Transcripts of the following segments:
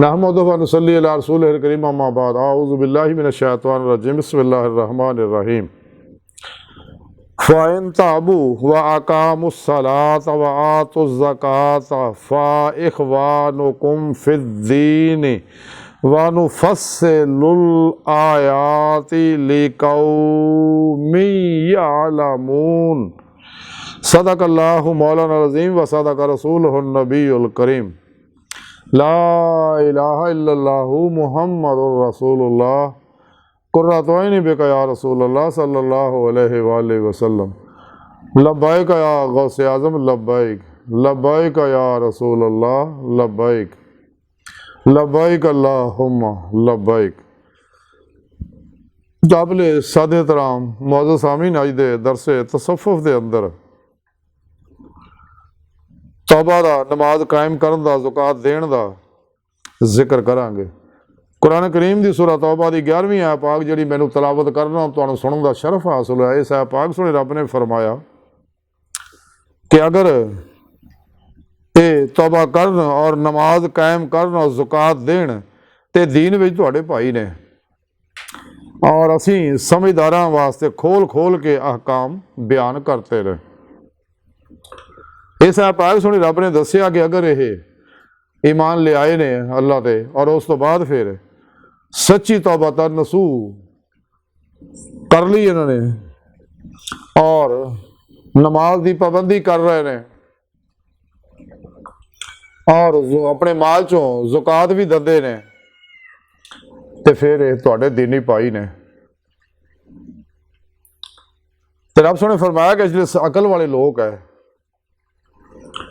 नहमदुहु व नसल्ली अला रसूलिहिल करीम अम्मा बाद अऊज़ु बिल्लाहि मिनश शैतानिर रजीम बिस्मिल्लाहिर रहमानिर रहीम फ़इन ताबू व अक़ामुस सलात व आतुज़ ज़कात फ़ इख़वानुकुम फ़िद्दीन व नुफ़स्सिलुल आयाति लिक़ौमिन यअलमून सदक़ल्लाहु मौलाना अज़ीम व सदक़ रसूलुहुन नबियुल करीम ला इलाहा इल्लल्लाहु मुहम्मदुर रसूलुल्लाह कुर्रतु ऐनी बिका या रसूलल्लाह सल्लल्लाहु अलैहि वसल्लम लब्बैक या गौसे आज़म लब्बैक लब्बैक या रसूलल्लाह लब्बैक लब्बैक अल्लाहुम्मा लब्बैक। काबिल सादे तराम मुअज़्ज़ज़ सामीन अज दे दरसे तसव्वुफ़ दे अंदर तौबा दा नमाज कायम करन दा ज़कात देण दा जिक्र करांगे। कुरान करीम दी सूरह तौबा दी 11वीं आयत पाक जिहड़ी मैनूं तलावत करना तुहानूं सुणन दा शरफ हासिल होया। इस आयत पाक सुणे रब ने फरमाया कि अगर ये तौबा करन और नमाज कायम करन और ज़कात देण ते दीन विच तुहाडे भाई ने और असीं समझदारां वास्ते खोल खोल के अहकाम बयान करते रहे। इस आयत पाक सुणी रब ने दस्सिया कि अगर ये ईमान ले आए ने अल्लाह ते और उस तो बाद फिर सच्ची तौबा नसूह कर ली इन्होंने और नमाज की पाबंदी कर रहे ने और अपने माल चों ज़कात भी दंदे ने ते फिर तुहाडे दीनी भाई ने। ते रब सोने फरमाया कि जिहड़े अकल वाले लोग है,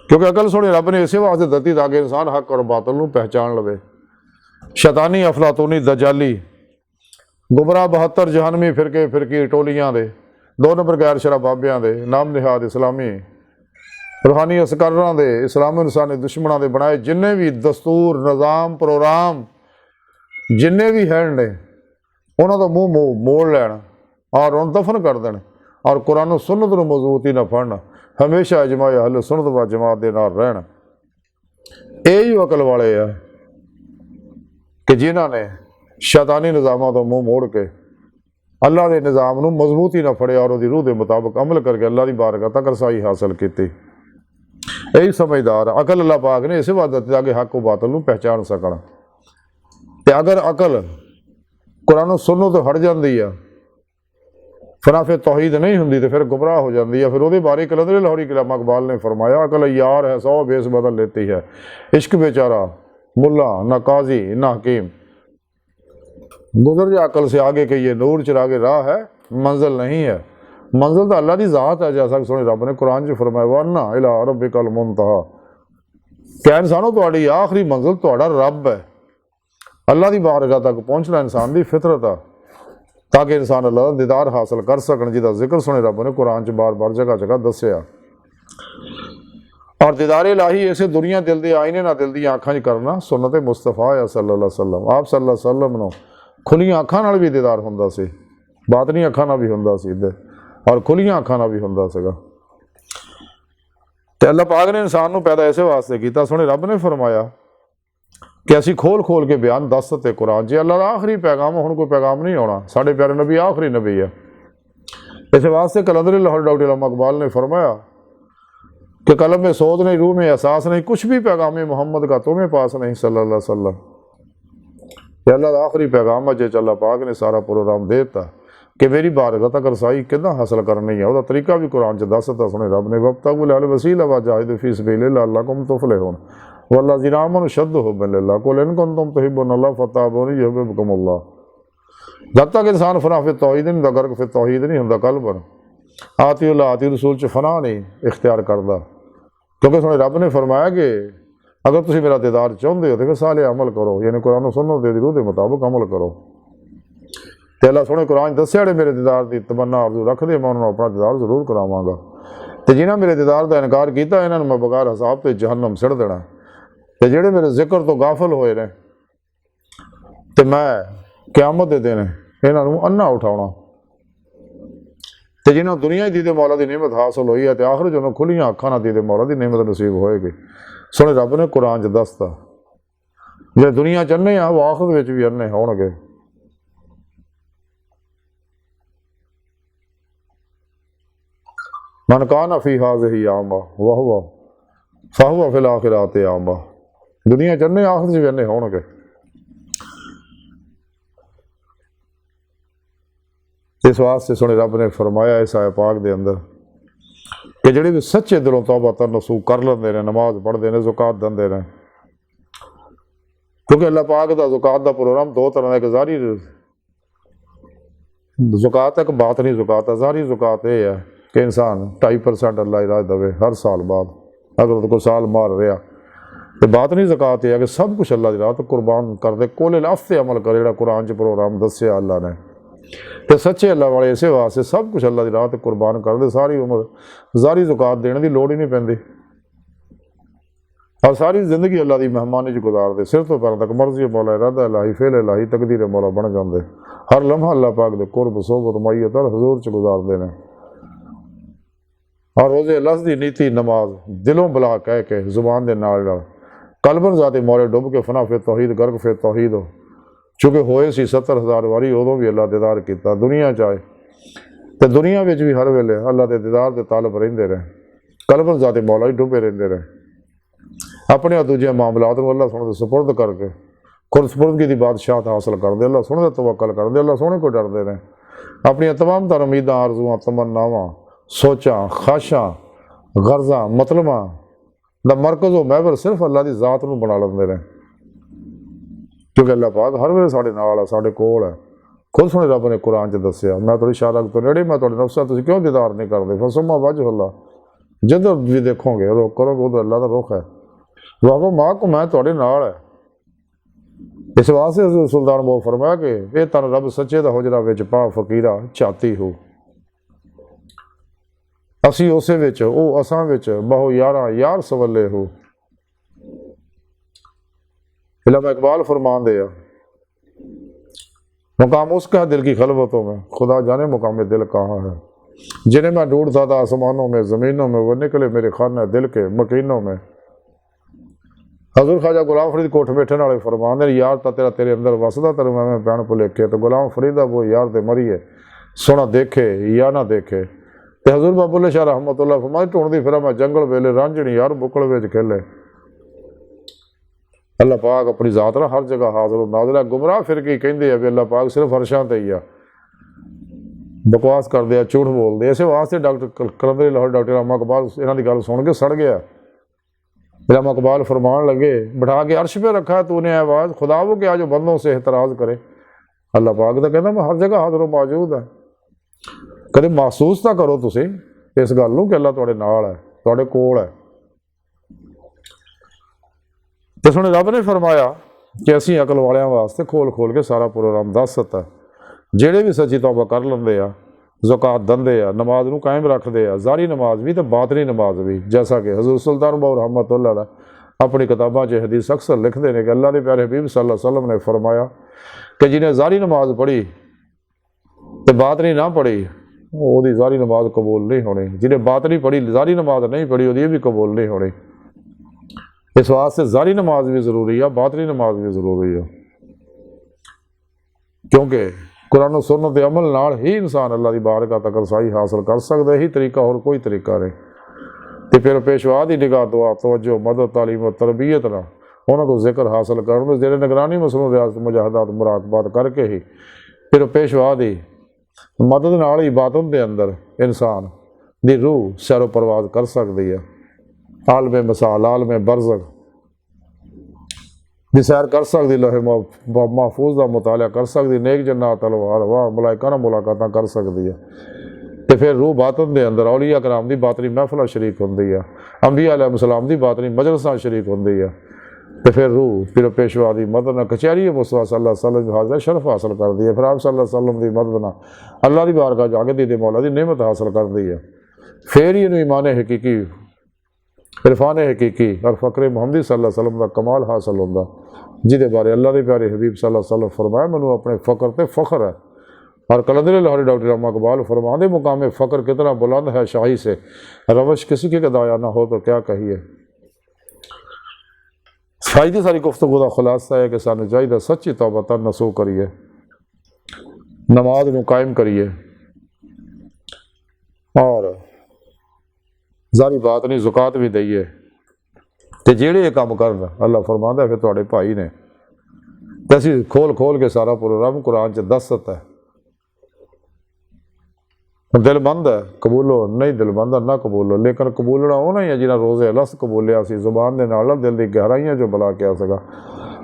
क्योंकि अकल सोने रब ने इसे वास्ते दती ताकि इंसान हक और बातल नूं पहचान लवे। शैतानी अफलातूनी दजाली गुमराह 72 जहनमी फिरके फिरकी टोलियां दे 2 नंबर गैर शरा बाबियां दे नाम निहाद इस्लामी रूहानी असकारां दे इस्लामी इंसानी दुश्मनां दे बनाए जिन्ने भी दस्तूर निज़ाम प्रोग्राम जिन्ने भी हैं ने उन्हां दा मूँह मोड़ लैण और उन्हें दफन कर देण और कुरान सुन्नत नूं मजबूती ना फड़न, हमेशा इजमाए अहले सुन्नत व जमात दे नाल रहण। यही अकल वाले आ कि जिन्हां ने शैतानी निज़ामां तो मुँह मोड़ के अल्लाह के निज़ाम नूं मजबूती ना फड़िया और उहदी रूह के मुताबिक अमल करके अल्लाह की बारगाह तक रसाई हासिल की। यही समझदार अकल अल्लाह पाक ने इसे वास्ते दिता कि हक व बातल नूं पहचान सकण। ते अगर अकल कुरान सुन्नत तो हट जाती है फिर तौहीद नहीं होंगी तो फिर गुमराह हो जाती है। फिर वो बारे कलंदर लाहौरी कलाम इकबाल ने फरमाया अकल यार है 100 बेस बदल लेती है, इश्क बेचारा मुल्ला ना काजी ना हकीम। गुजर जा अकल से आगे कि ये नूर चिरागे राह है मंजिल नहीं है, मंजिल तो अल्लाह की ज़ात है। जैसा कि सोने रब ने कुरान च फरमाया वन्ना इला रब्बिकल मुंतहा, क्या इंसानों तुम्हारी आखिरी मंजिल तुम्हारा रब है। अल्लाह की बारगाह तक पहुँचना इंसान की फितरत है ताकि इंसान अल्लाह का दीदार हासिल कर सकन, जिसका जिक्र सुने रब ने कुरान च बार बार जगह जगह दस्या। और दीदार इलाही इसे दुनिया दिल के आईने ना दिल दी अखां च करना सुन्नत मुस्तफा है सल्लल्लाहु अलैहि वसल्लम। आप सल्लल्लाहु अलैहि वसल्लम नूं खुलियां अखां नाल भी दीदार हुंदा सी, बातनी अखां नाल भी हुंदा सी और खुलियां अखां नाल भी हुंदा सीगा। ते अल्लाह पाक ने इंसान नूं पैदा इसे वास्ते कीता। सोने रब ने फरमाया कि असी खोल खोल के बयान दस ते कुरान जे अल्लाह का आखिरी पैगाम हुण कोई पैगाम नहीं आना, साढ़े प्यारे नबी आखिरी नबी है। इस वास्ते कलंदर लाहौर डॉक्टर इलामा इकबाल ने फरमाया कि कलम में सोच नहीं, रूह में एहसास नहीं, कुछ भी पैगाम मोहम्मद का तुम्हें पास नहीं सल्लल्लाहु अलैहि वसल्लम। अल्लाह का आखिरी पैगाम है जे अल्लाह पाक ने सारा प्रोग्राम देता कि मेरी बारगाह तक रसाई किदां हासिल करनी है, वह तरीका भी कुरान च दसता। सुने रब ने वब्तगू अल वसीला व जाहिदू फी सबीलिल्लाह लअल्लकुम तुफलिहून वल्लज़ीना आमनू अशद्दु हुब्बन लिल्लाह कुल इन कुंतुम तुहिब्बूनल्लाह फत्तबिऊनी युहब्बिबकुमुल्लाह। जब तक इंसान फना फिर तौहीद नहीं हुंदा, गर्क फिर तौहीद नहीं हुंदा, कल पर आतिउल्लाह आति रसूल च फना नहीं इख्तियार करदा। क्योंकि सुने रब ने फरमाया कि अगर तुसीं मेरा दीदार चाहुंदे हो तो फिर साले अमल करो, यानी कुरान सुन्नत दे रूह के मुताबिक अमल करो। ते अल्लाह सोने कुरान दस्सिया जे मेरे दीदार की तमन्ना आरज़ू रखदे मैं उन्होंने अपना दीदार जरूर करावांगा। ते जिन्हां मेरे दीदार का इनकार किया इन्होंने मैं बगैर हिसाब तो जहन्नम सिट देना। ते जिहड़े मेरे जिक्र तो गाफिल होए ने ते मैं क़यामत दे दिन इन्हों अन्ना उठाउणा। ते जिन्होंने दुनिया ही दीदे मौला की नेमत हासिल हुई है तो आखिर जो खुलियां अखां नाल दीदे मौला की नेमत नसीब होएगी। सुने रब ने कुरान च दसता जे दुनिया च अन्ने आ वो आखिरत विच भी अन्ने होणगे। मन कान फी हाज़िही आमा वहुवा फहुवा फिल आखिराति आमा। दुनिया च अन्ने आखिरत च भी अन्ने होणगे। इस वास्ते सोने रब ने फरमाया इस आया पाक दे अंदर कि जिहड़े भी सच्चे दिलों तौबा नसूख कर लेंदे ने, नमाज पढ़ते हैं, ज़कात देंदे ने, क्योंकि अल्लाह पाक दा ज़कात दा प्रोग्राम दो तरह का, एक ज़ाहिरी ज़कात है, एक बातनी ज़कात है। ज़ाहिरी ज़कात ये है कि इंसान 2.5% अल्लाह राह दवे हर साल बाद, अगर कोई साल मार रहा। तो बातनी ज़कात यह है कि सब कुछ अल्लाह की राह तो कुर्बान कर दे, कोले लफ्ज़ अमल करे, जो कुरान च प्रोग्राम दस्या अल्लाह ने। तो सच्चे अल्लाह वाले इसे वास्ते सब कुछ अल्लाह की राह कुर्बान कर दे, सारी उम्र ज़ाहिरी ज़कात देने की लोड़ ही नहीं पैंदी, और सारी जिंदगी अल्लाह की मेहमानी च गुजार दे, सिर तो पैर तक मर्जी मौला, इरादा इलाही, फेल इलाही, तकदीर मौला बन जाते। हर लम्हा अल्लाह पाक दे कुर्ब सोबत मैयत और हजूर च गुजारते हैं। और रोज़े लफ्ज़ की नीति नमाज दिलों बुला कह के जुबान के नाल कलबन जाते मौले डुब के फना फिर तौहीद गर्क फिर तौहीद हो, चूँकि होए सी 70,000 वारी, उदों भी अल्लाह दीदार किया। दुनिया चाहे तो दुनिया में भी हर वेले अल्लाह के दीदार के तालब रहिंदे रहे, कलबन जाते मौला ही डुबे रहिंदे रहे, अपने दूजे मामलात को अल्लाह सोने सुपुर्द करके खुद सुपुर्दगी की बादशाहत हासिल करते, अल्लाह सोने का तवक्कल करते, अल्लाह सोने को डरते रहे। अपनी तमाम तर उम्मीदां, आरजुआं, तमन्नावां, सोचां, ख्वाहिशां, गर्जा, मतलबां दा मरकज़ व महवर सिर्फ अल्लाह की ज़ात नूं बना लेंदे रहे, क्योंकि अल्लाह पाक हर वेले साडे नाल है, साडे कोल है। खुद सोने रब ने कुरान च दस्सिया, मैं तुहाडी शारक तो नेड़े, मैं तुहाडे नफ्सा तुसीं क्यों दीदार नहीं करदे, फसुम्मा वजहुल्लाह, जिधर भी देखोगे रुख करोगे उधर अल्लाह का रुख है। वाह माँ को मैं तुहाडे नाल है। इस वास्ते सुल्तान बहुत फरमाया कि यह तन रब सच्चे दा हुजरा विच पा फकीरा झाती हो, असी उसे विच ओ असां विच बहु यारा यार सवले हो। इल्लामा इकबाल फरमान दे मुकाम उसका दिल की खलवतों में, खुदा जाने मुकाम दिल कहाँ है। जिन्हें मैं ढूंढता था आसमानों में ज़मीनों में, वो निकले मेरे खाना दिल के मकीनों में। हजूर ख्वाजा गुलाम फरीद कोठ बैठने वाले फरमान दे यार ता तेरा तेरे अंदर वसदा, तेरे मैं पैण भुलेखे। तो गुलाम फरीदा वो यार ते मरीए सोना देखे या ना देखे। तो हजूर बाबुल्ले शाह रहमतुल्लाह फरमाए ढूंढती फिर मैं जंगल वेले रांझणी यार बुकल विच खेले। अल्लाह पाक अपनी ज़ात ना हर जगह हाजिर नाज़िर। गुमराह फिर की कहते हैं भी अल्लाह पाक सिर्फ अरशां ते ही आ, बकवास करते हैं, झूठ बोलते। इस वास्ते डॉक्टर कलंदरी लाहौर डॉक्टर इल्लामा इकबाल इन्हां दी गल सुन के सड़ गया। इल्लामा इकबाल फरमान लगे बिठा के अर्श पे रखा तूने आवाज़, खुदा वो क्या जो बंदों से एतराज़ करे। अल्लाह पाक तो कहता मैं हर जगह हाजिर मौजूद है। कदे महसूस ना करो तुसीं इस गल नूं कि अल्लाह तुहाडे नाल है, तुहाडे कोल है। तो सुने रब ने फरमाया कि असीं अकल वालियां वास्ते खोल खोल के सारा प्रोग्राम दस दिता। ਜਿਹੜੇ भी सच्ची तौबा कर लेंदे आ, ज़कात दिंदे आ, नमाज नूं कायम रखते आ, ज़ाहिरी नमाज भी तो बातनी नमाज भी, जैसा कि हज़ूर सुल्तान बाहू रहमतुल्लाह अलैह अपनी किताबां च हदीस अक्सर लिखते हैं कि अल्लाह के प्यारे हबीब सल्लल्लाहु अलैहि वसल्लम ने फरमाया कि जिन्हें ज़ाहिरी नमाज पढ़ी तो बातनी ना पढ़ी ਉਹਦੀ ज़ाहिरी नमाज कबूल नहीं होनी, जिन्हें बातनी पढ़ी ज़ाहिरी नमाज नहीं पढ़ी ਉਹਦੀ भी कबूल नहीं होनी। इस वास्ते ज़ाहिरी नमाज भी ज़रूरी है, बातनी नमाज भी ज़रूरी है, क्योंकि कुरान और सुन्नत के अमल नाल ही इंसान अल्लाह की बारगाह तक रसाई हासिल कर सकता। यही तरीका और कोई तरीका नहीं। तो फिर पेशवा की निगाह दुआ तवज्जो मदद तालीम और तरबियत ना उन्होंने जिक्र हासिल कर जो निगरानी मसलों रियासत मुजाहदात मुराकबात करके ही फिर पेशवा की मदद नाल इबादत के अंदर इंसान की रूह सैरो परवाज कर सकती है। आलमे मसाल आलमे बरज़ख की सैर कर सकती, लोहे महफूज का मुताला कर सकती, नेक जन्नात अलवार वाह मलाइका नाल मुलाकात कर सकती है। तो फिर रूह बातन के अंदर औलिया कराम की बातनी महफिल शरीक होंगी है, अंबिया अलैहिस्सलाम की बातनी मजलसा शरीक होंगी है। तो फिर रूह फिर पेशवा की मदद न कचहरी मुस्तफा सल्लल्लाहु अलैहि वसल्लम हाजिर शरफ हासिल करती है। फिर आप सल्लल्लाहु अलैहि वसल्लम की मदद न अल्लाह की बारगाह जाके दी मौला की नेमत हासिल करती है। फिर ही इन्हू ईमान हकीकी इरफान हकीकी और फ़क्र मुहम्मदी सल्लल्लाहु अलैहि वसल्लम का कमाल हासिल होंदा, जिदे बारे अल्लाह के प्यारे हबीब सल्लल्लाहु अलैहि वसल्लम फरमाया मैनू अपने फ़क्र ते फ़ख्र है। और कलंदर लाहौरी डॉक्टर इल्लामा इकबाल फरमाते मुकाम फ़क्र कितना बुलंद है, शाही से रवश किसी के दाया ना हो तो क्या कहिए। ਅੱਜ ਦੀ ਸਾਰੀ ਗੁਫ਼ਤਗੂ ਦਾ ਖੁਲਾਸਾ ਹੈ ਕਿ ਸਾਨੂੰ ਚਾਹੀਦਾ ਸੱਚੀ ਤੌਬਾ ਤਾਂ ਨਸੂਹ ਕਰੀਏ, ਨਮਾਜ਼ ਨੂੰ ਕਾਇਮ ਕਰੀਏ, ਔਰ ਜ਼ਾਰੀ ਬਾਤ ਨਹੀਂ ਜ਼ਕਾਤ ਵੀ ਦਈਏ। ਤੇ ਜਿਹੜੇ ਇਹ ਕੰਮ ਕਰਨ ਅੱਲਾਹ ਫਰਮਾਉਂਦਾ ਫਿਰ ਤੁਹਾਡੇ ਭਾਈ ਨੇ। ਤੇ ਅਸੀਂ ਖੋਲ ਕੇ ਸਾਰਾ ਪ੍ਰੋਗਰਾਮ ਕੁਰਾਨ 'ਚ ਦੱਸ ਦਿੱਤਾ ਹੈ। ਦਿਲਮੰਦ ਹੈ ਕਬੂਲੋ, ਨਹੀਂ ਦਿਲਮੰਦ ਨਾ ਕਬੂਲੋ, ਲੇਕਿਨ ਕਬੂਲਣਾ ਉਹ ਨਹੀਂ ਹੈ ਜਿਹਨਾਂ ਰੋਜ਼ੇ ਅਲਸ ਕਬੂਲਿਆ ਸੀ ਜ਼ੁਬਾਨ ਦੇ ਨਾਲ, ਦਿਲ ਦੀ ਗਹਿਰਾਈਆਂ 'ਚੋਂ ਬੁਲਾ ਕੇ ਆ ਸਗਾ।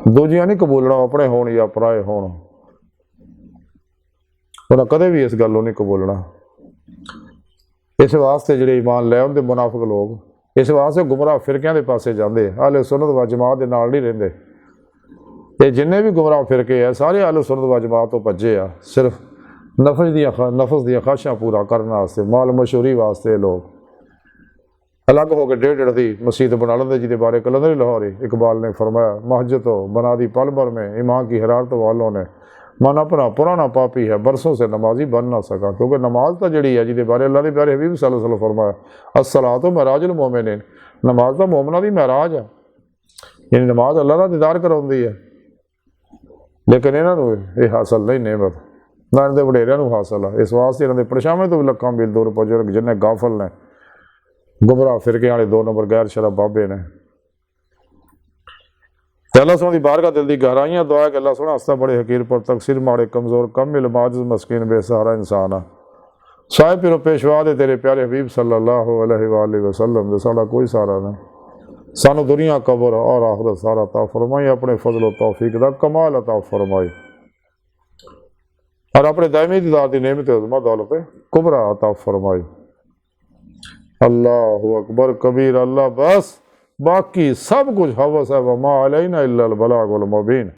ਦੂਜੀਆਂ ਨਹੀਂ ਕਬੂਲਣਾ, ਆਪਣੇ ਹੋਣ ਜਾਂ ਪਰਾਏ ਹੋਣ, ਉਹਨਾਂ ਕਦੇ ਵੀ ਇਸ ਗੱਲ ਨੂੰ ਨਹੀਂ ਕਬੂਲਣਾ। ਇਸ ਵਾਸਤੇ ਜਿਹੜੇ ਈਮਾਨ ਲੈ ਆਉਂਦੇ ਮੁਨਾਫਿਕ ਲੋਕ, ਇਸ ਵਾਸਤੇ ਗੁਮਰਾਹ ਫਿਰਕਿਆਂ ਦੇ ਪਾਸੇ ਜਾਂਦੇ, ਅਹਿਲੇ ਸੁਨਨਤ ਵ ਜਮਾਤ ਦੇ ਨਾਲ ਨਹੀਂ ਰਹਿੰਦੇ। ਇਹ ਜਿੰਨੇ ਵੀ ਗੁਮਰਾਹ ਫਿਰਕੇ ਆ ਸਾਰੇ ਅਹਿਲੇ ਸੁਨਨਤ ਵ ਜਮਾਤ ਤੋਂ ਭੱਜੇ ਆ, ਸਿਰਫ ਨਫਸ ਦੀਆਂ ਖਾਸ਼ਾਂ ਪੂਰਾ ਕਰਨ ਵਾਸਤੇ, ਮਾਲ ਮਸ਼ਹੂਰੀ ਵਾਸਤੇ ਲੋਕ ਅਲੱਗ ਹੋ ਕੇ ਡੇਢ ਦੀ ਮਸਜਿਦ ਬਣਾ ਲੈਂਦੇ, ਜਿਹਦੇ ਬਾਰੇ ਕਲੰਦਰੀ ਲਾਹੌਰੀ इकबाल ने फरमाया, मस्जिद बना दी पल भर में ईमान की हरारत वालों ने, मन अपना पुराना पापी है बरसों से नमाजी बन ना सका। क्योंकि नमाज तो जी है जिहदे बारे अल्लाह के प्यारे हबीब सल्लल्लाहु अलैहि वसल्लम फरमाया, अस्सलातु महराजुल मोमिनीन, नमाज तो मोमना की महराज है, यानी नमाज अल्लाह का दीदार कराउंदी है। लेकिन इन्हों ये हासिल नहीं नेमत, ना इन्होंने वडेरियां नूं हासिल है। इस वास्ते इन्होंने परछावें तो भी लखां मील दूर बुजुर्ग जिन्हें गाफल ने, गुमराह फिरके वाले 2 नंबर गैर शरफ बाबे ने। अल्लाह सोहना दी बारगाह दिल दी गहराइयां दुआ है कि अल्लाह सोहना हस्ता बड़े हकीर पर तकसीर माड़े कमज़ोर कम इल्म आजिज़ मस्कीन बेसहारा इंसान आ। साहिब पिरो पेशवा दे तेरे प्यारे हबीब सल्लल्लाहु अलैहि वसल्लम दे साड़ा कोई सहारा नहीं। सानू दुनिया कबर और आखिरत सारा अता फरमाई, अपने फजल तौफीक दा कमाल अता फरमाई, और अपने दायमी दीदार दी नेमत उज़्मा दौलत कुबरा अता फरमाई। अल्लाहु अकबर कबीर, अल्लाह बस, बाकी सब कुछ हवस है, वमा अलैना इल्लल बलागुल मुबीन।